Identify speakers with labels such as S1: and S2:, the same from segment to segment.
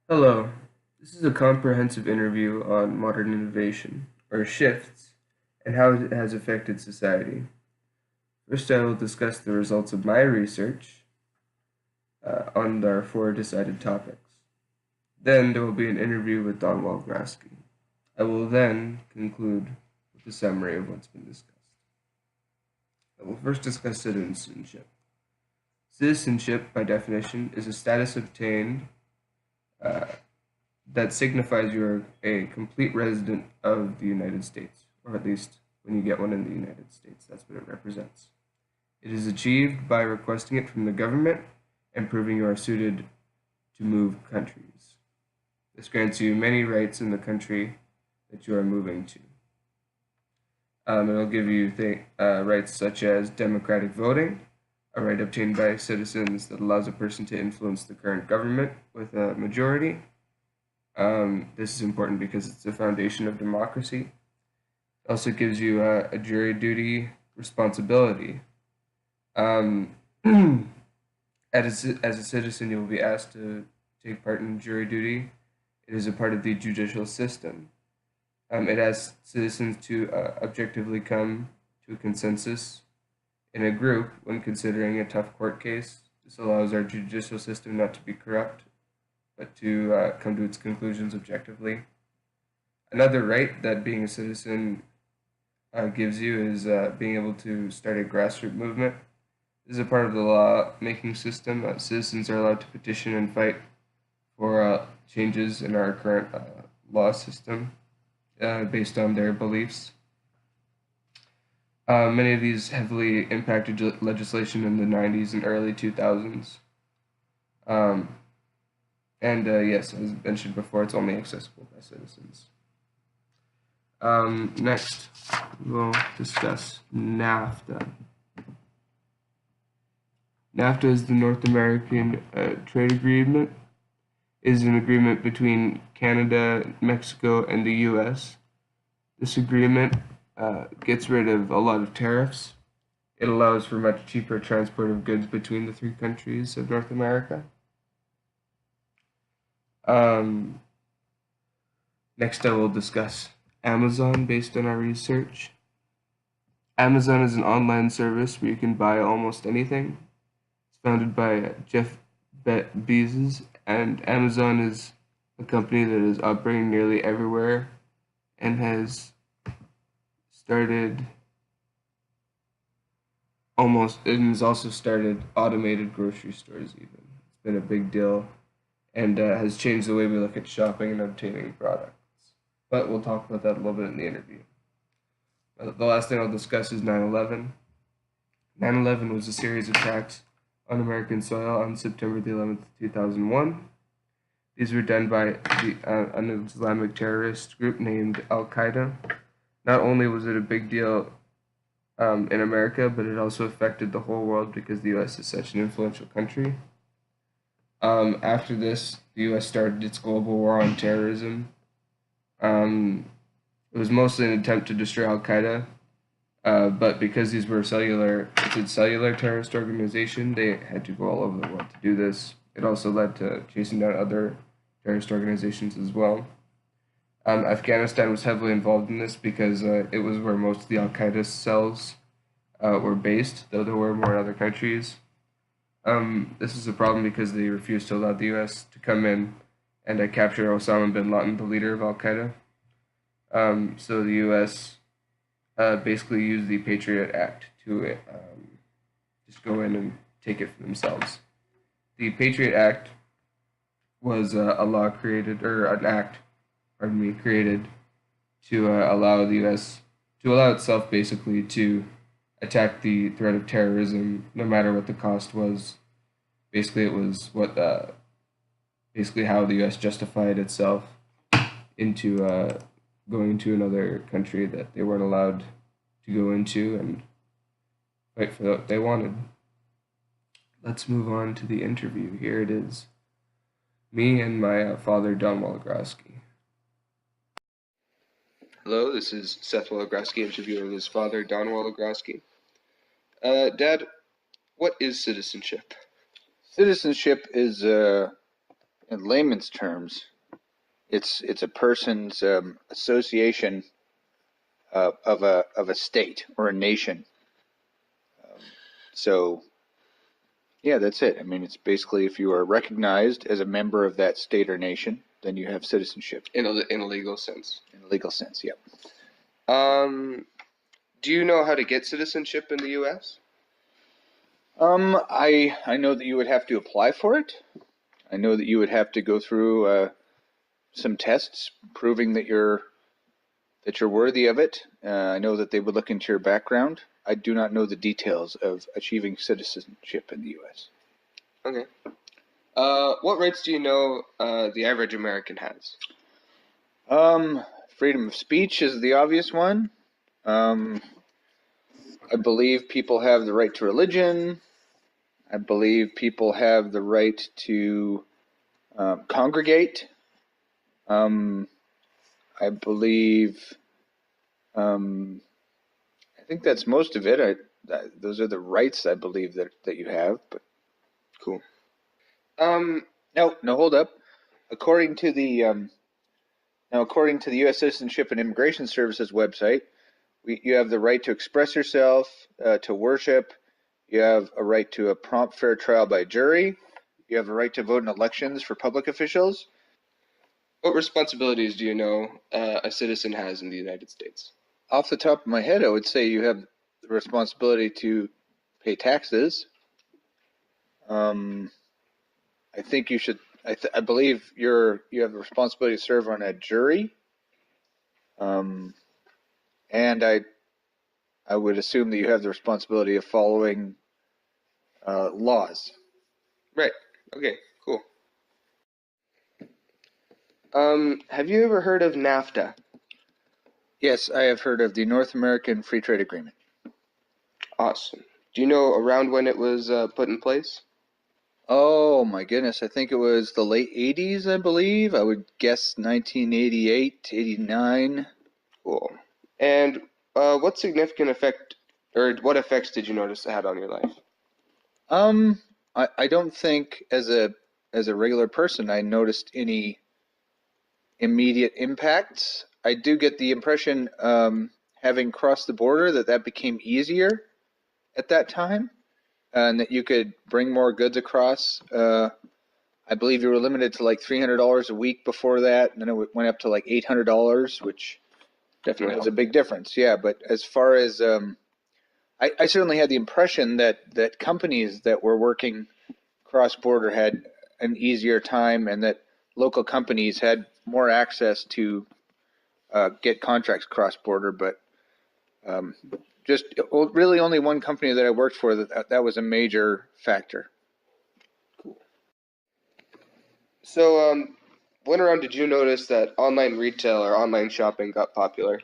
S1: Hello, this is a comprehensive interview on modern innovation, or shifts, and how it has affected society. First, I will discuss the results of my research on our four decided topics. Then, there will be an interview with Don Walgraski. I will then conclude with a summary of what's been discussed. I will first discuss citizenship. Citizenship, by definition, is a status obtained uh, that signifies you're a complete resident of the United States, or at least when you get one in the United States, that's what it represents. It is achieved by requesting it from the government and proving you are suited to move countries. This grants you many rights in the country that you are moving to. It'll give you rights such as democratic voting, a right obtained by citizens that allows a person to influence the current government with a majority. This is important because it's the foundation of democracy. It also gives you a jury duty responsibility. Um, as a citizen, you will be asked to take part in jury duty. It is a part of the judicial system. It asks citizens to objectively come to a consensus in a group when considering a tough court case. This allows our judicial system not to be corrupt, but to come to its conclusions objectively. Another right that being a citizen gives you is being able to start a grassroots movement. This is a part of the law-making system. Citizens are allowed to petition and fight for changes in our current law system based on their beliefs. Many of these heavily impacted legislation in the 90s and early 2000s. Um, and yes, as mentioned before, it's only accessible by citizens. Next, we'll discuss NAFTA. NAFTA is the North American Trade Agreement. It is an agreement between Canada, Mexico, and the U.S. This agreement gets rid of a lot of tariffs. It allows for much cheaper transport of goods between the three countries of North America. Um, Next, I will discuss Amazon based on our research. Amazon is an online service where you can buy almost anything. It's founded by Jeff Bezos, and Amazon is a company that is operating nearly everywhere and has started has also started automated grocery stores even. It's been a big deal and has changed the way we look at shopping and obtaining products. But we'll talk about that a little bit in the interview. The last thing I'll discuss is 9/11. 9/11 was a series of attacks on American soil on September the 11th, 2001. These were done by an Islamic terrorist group named Al Qaeda. Not only was it a big deal in America, but it also affected the whole world because the U.S. is such an influential country. After this, the U.S. started its global war on terrorism. It was mostly an attempt to destroy Al Qaeda, but because these were it's a cellular terrorist organization, they had to go all over the world to do this. It also led to chasing down other terrorist organizations as well. Afghanistan was heavily involved in this because it was where most of the Al Qaeda cells were based, though there were more in other countries. This is a problem because they refused to allow the U.S. to come in and capture Osama bin Laden, the leader of Al Qaeda. So the U.S. Basically used the Patriot Act to just go in and take it for themselves. The Patriot Act was a law created, or an act, pardon me, created to allow the U.S. to allow itself basically to attack the threat of terrorism, no matter what the cost was. Basically, it was basically how the U.S. justified itself into going to another country that they weren't allowed to go into and fight for what they wanted. Let's move on to the interview. Here it is. Me and my father, Don Wologroski. Hello, this is Seth Wologroski interviewing his father, Don Wologroski. Dad, what is citizenship?
S2: Citizenship is in layman's terms, it's a person's association of a state or a nation. So yeah, that's it. I mean, it's basically if you are recognized as a member of that state or nation, then you have citizenship
S1: In a legal sense.
S2: in a legal sense. Yep.
S1: Do you know how to get citizenship in the U.S.?
S2: I know that you would have to apply for it. I know that you would have to go through some tests proving that you're worthy of it. I know that they would look into your background. I do not know the details of achieving citizenship in the U.S.
S1: Okay. What rights do you know the average American has?
S2: Freedom of speech is the obvious one. I believe people have the right to religion. I believe people have the right to congregate. I believe. I think that's most of it. Those are the rights I believe that you have. But
S1: Cool.
S2: no, hold up. According to the U.S. Citizenship and Immigration Services website, you have the right to express yourself, to worship. You have a right to a prompt, fair trial by jury. You have a right to vote in elections for public officials.
S1: What responsibilities do you know a citizen has in the United States?
S2: Off the top of my head, I would say you have the responsibility to pay taxes. I think you should. I believe you have the responsibility to serve on a jury. And I would assume that you have the responsibility of following laws.
S1: Right. Okay. Cool. Have you ever heard of NAFTA?
S2: Yes, I have heard of the North American Free Trade Agreement.
S1: Awesome. Do you know around when it was put in place?
S2: Oh my goodness, I think it was the late 80s, I believe. I would guess 1988, 89.
S1: Cool. And what significant effect, or what effects did you notice it had on your life?
S2: I don't think as a regular person I noticed any immediate impacts. I do get the impression, having crossed the border, that became easier at that time, and that you could bring more goods across. I believe you were limited to like $300 a week before that, and then it went up to like $800, which
S1: Definitely
S2: was a big difference. Yeah, but as far as I certainly had the impression that companies that were working cross-border had an easier time, and that local companies had more access to get contracts cross-border. But just really only one company that I worked for that was a major factor.
S1: Cool. So, when around did you notice that online retail or online shopping got popular?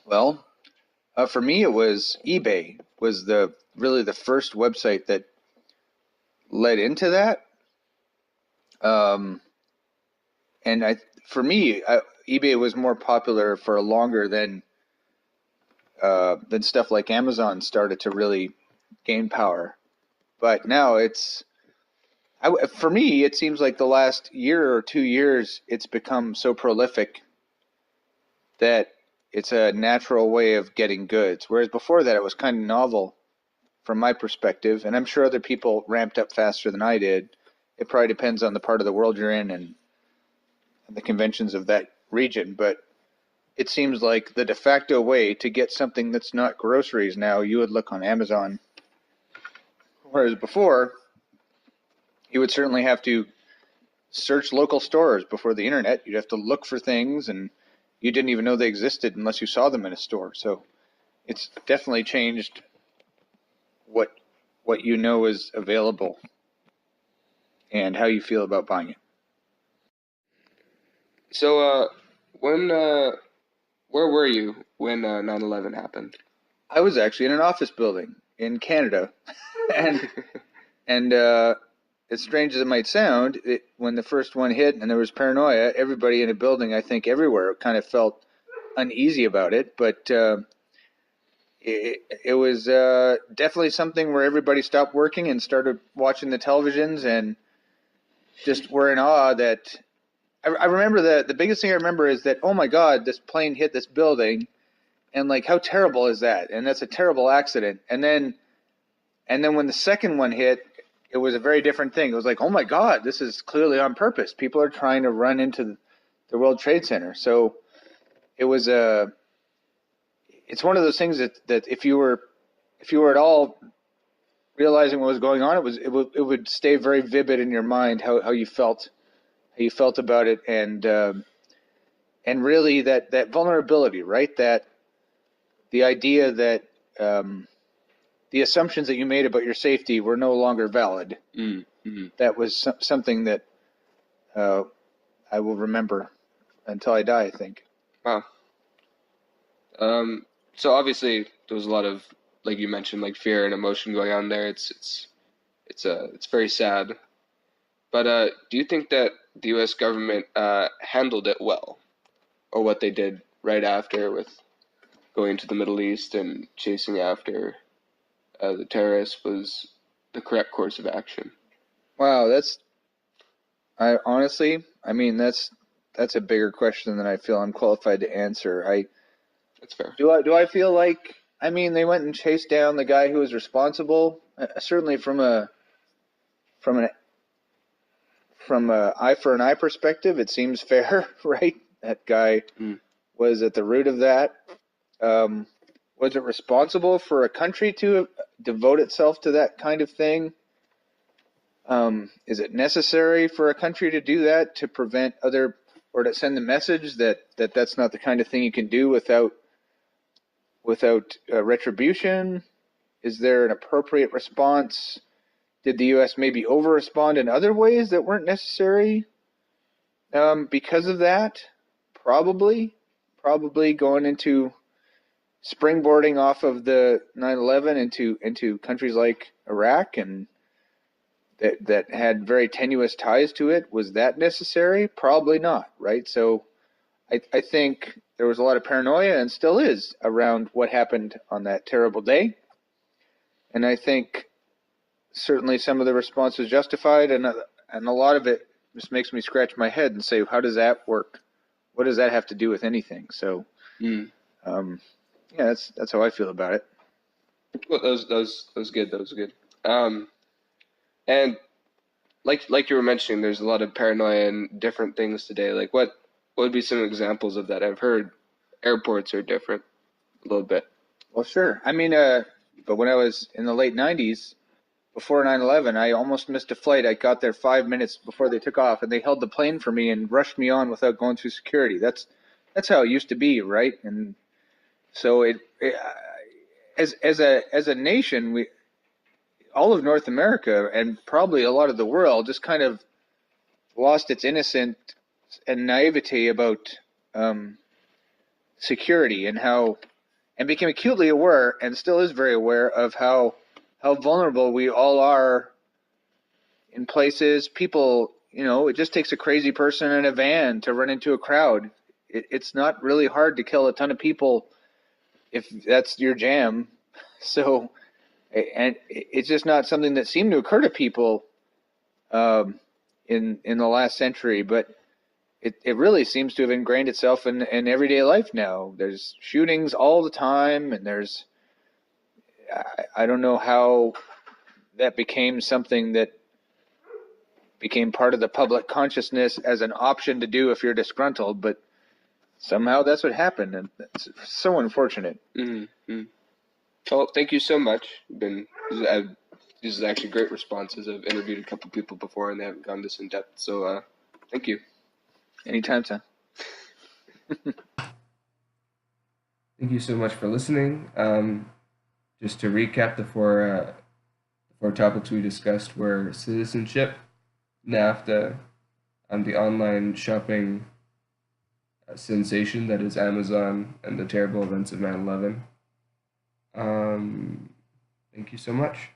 S2: Well, for me, it was eBay was really the first website that led into that. And for me, eBay was more popular for longer than stuff like Amazon started to really gain power. But now for me, it seems like the last year or 2 years, it's become so prolific that it's a natural way of getting goods. Whereas before that, it was kind of novel from my perspective, and I'm sure other people ramped up faster than I did. It probably depends on the part of the world you're in and the conventions of that region, but it seems like the de facto way to get something that's not groceries now, you would look on Amazon. Whereas before, you would certainly have to search local stores before the internet. You'd have to look for things, and you didn't even know they existed unless you saw them in a store. So it's definitely changed what you know is available and how you feel about buying it.
S1: So, where were you when 9/11 happened?
S2: I was actually in an office building in Canada, and as strange as it might sound, when the first one hit and there was paranoia, everybody in a building, I think everywhere, kind of felt uneasy about it. But it was definitely something where everybody stopped working and started watching the televisions, and just were in awe that I remember the biggest thing I remember is that, oh my God, this plane hit this building, and like how terrible is that? And that's a terrible accident. And then when the second one hit, it was a very different thing. It was like, oh my God, this is clearly on purpose. People are trying to run into the World Trade Center. So it was it's one of those things that if you were at all realizing what was going on, it would stay very vivid in your mind how you felt about it, and really that vulnerability, right? That the idea that the assumptions that you made about your safety were no longer valid.
S3: Mm-hmm.
S2: That was something that I will remember until I die, I think.
S3: Wow. So obviously there was a lot of, like you mentioned, like fear and emotion going on there. It's very sad. But do you think that the U.S. government handled it well, or what they did right after with going to the Middle East and chasing after the terrorists was the correct course of action?
S2: Wow, I honestly, I mean, that's a bigger question than I feel I'm qualified to answer.
S3: That's fair.
S2: Do I feel like, I mean, they went and chased down the guy who was responsible? Certainly from an eye for an eye perspective, it seems fair, right? That guy was at the root of that. Was it responsible for a country to devote itself to that kind of thing? Is it necessary for a country to do that to prevent other, or to send the message that that's not the kind of thing you can do without retribution? Is there an appropriate response? Did the U.S. maybe over-respond in other ways that weren't necessary because of that? Probably going into springboarding off of the 9/11 into countries like Iraq and that had very tenuous ties to it. Was that necessary? Probably not, right? So I think there was a lot of paranoia, and still is, around what happened on that terrible day. And I think certainly some of the response was justified, and a lot of it just makes me scratch my head and say, how does that work? What does that have to do with anything? So, yeah, that's how I feel about it.
S3: Well, that was good. That was good. And like you were mentioning, there's a lot of paranoia and different things today. Like what would be some examples of that? I've heard airports are different a little bit.
S2: Well, sure. I mean, but when I was in the late 90s, before 9/11, I almost missed a flight. I got there 5 minutes before they took off, and they held the plane for me and rushed me on without going through security. That's how it used to be, right? And so as a nation, all of North America and probably a lot of the world just kind of lost its innocence and naivety about security, and became acutely aware, and still is very aware of how vulnerable we all are in places. People, it just takes a crazy person in a van to run into a crowd. It's not really hard to kill a ton of people if that's your jam. So, and it's just not something that seemed to occur to people in the last century, but it really seems to have ingrained itself in everyday life now. There's shootings all the time, and I don't know how that became something that became part of the public consciousness as an option to do if you're disgruntled, but somehow that's what happened, and it's so unfortunate.
S3: Mm-hmm. Well, thank you so much. These is actually great responses. I've interviewed a couple people before, and they haven't gone this in depth. So, thank you.
S2: Anytime, son.
S1: Thank you so much for listening. Just to recap, the four topics we discussed were citizenship, NAFTA, the online shopping sensation that is Amazon, and the terrible events of 9/11. Thank you so much.